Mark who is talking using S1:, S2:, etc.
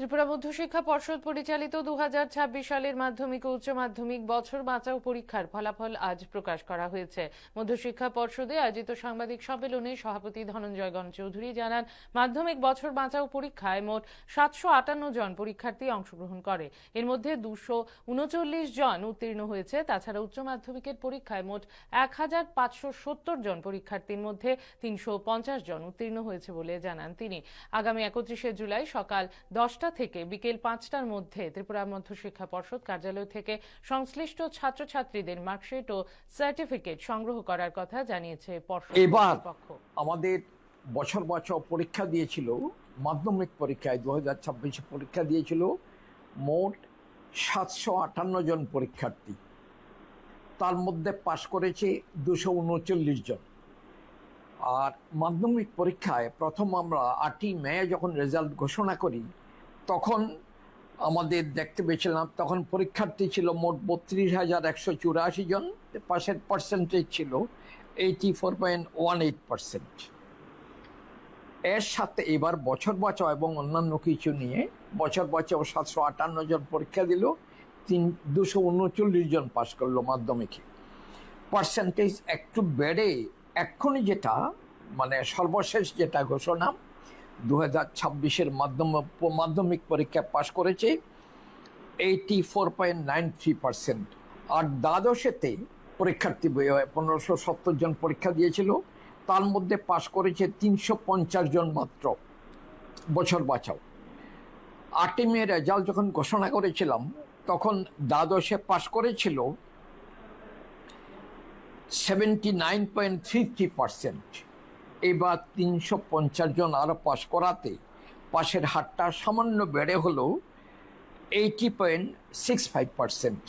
S1: ত্রিপুরা মধ্যশিক্ষা পর্ষদ পরিচালিত 2026 সালের মাধ্যমিক ও উচ্চ মাধ্যমিক বছর বাঁচাও পরীক্ষার ফলাফল আজ প্রকাশ করা হয়েছে। মধ্যশিক্ষা পর্ষদে আয়োজিত সাংবাদিক সম্মেলনে সভাপতি ধনঞ্জয় চৌধুরী জানান, মাধ্যমিক বছর বাঁচাও পরীক্ষায় মোট 758 জন পরীক্ষার্থী অংশগ্রহণ করে। এর মধ্যে 239 জন উত্তীর্ণ হয়েছে। তাছাড়া উচ্চ মাধ্যমিকের পরীক্ষায় মোট 1570 জন পরীক্ষার্থীর মধ্যে 350 জন উত্তীর্ণ হয়েছে বলে জানান তিনি। আগামী 31 জুলাই সকাল 10টা থেকে বিকেল 5টার মধ্যে ত্রিপুরা মধ্যশিক্ষা পর্ষদ কার্যালয় থেকে সংশ্লিষ্ট ছাত্রছাত্রীদের মার্কশিট ও সার্টিফিকেট সংগ্রহ করার কথা জানিয়েছে পর্ষদ কর্তৃপক্ষ।
S2: আমাদের বছর বছর পরীক্ষা দিয়েছিল, মাধ্যমিক পরীক্ষায় 2026 পরীক্ষা দিয়েছিল মোট 758 জন পরীক্ষার্থী। তার মধ্যে পাশ করেছে 239 জন। আর মাধ্যমিক পরীক্ষায় প্রথম আমরা 8ই মে যখন রেজাল্ট ঘোষণা করি তখন আমাদের দেখতে পেয়েছিলাম, তখন পরীক্ষার্থী ছিল মোট 32,184 জন। পাশের পার্সেন্টেজ ছিল 84.18%। এর সাথে এবার বছর বাঁচাও এবং অন্যান্য কিছু নিয়ে বছর বাঁচাও 758 জন পরীক্ষা দিল, 239 জন পাশ করলো মাধ্যমিকে। পার্সেন্টেজ একটু বেড়ে এক্ষুনি যেটা মানে সর্বশেষ যেটা ঘোষণা 2026-এর মাধ্যমিক পরীক্ষা পাশ করেছে 84.93%। আর দ্বাদশেতে পরীক্ষার্থী 1570 জন পরীক্ষা দিয়েছিল, তার মধ্যে পাশ করেছে 350 জন মাত্র বছর বাঁচাও। 8ই মে রেজাল্ট যখন ঘোষণা করেছিলাম তখন দ্বাদশে পাশ করেছিল 79.33%। এবার 350 জন আরো পাশ করাতে পাশের হারটা সামান্য বেড়ে হলো 80.65%।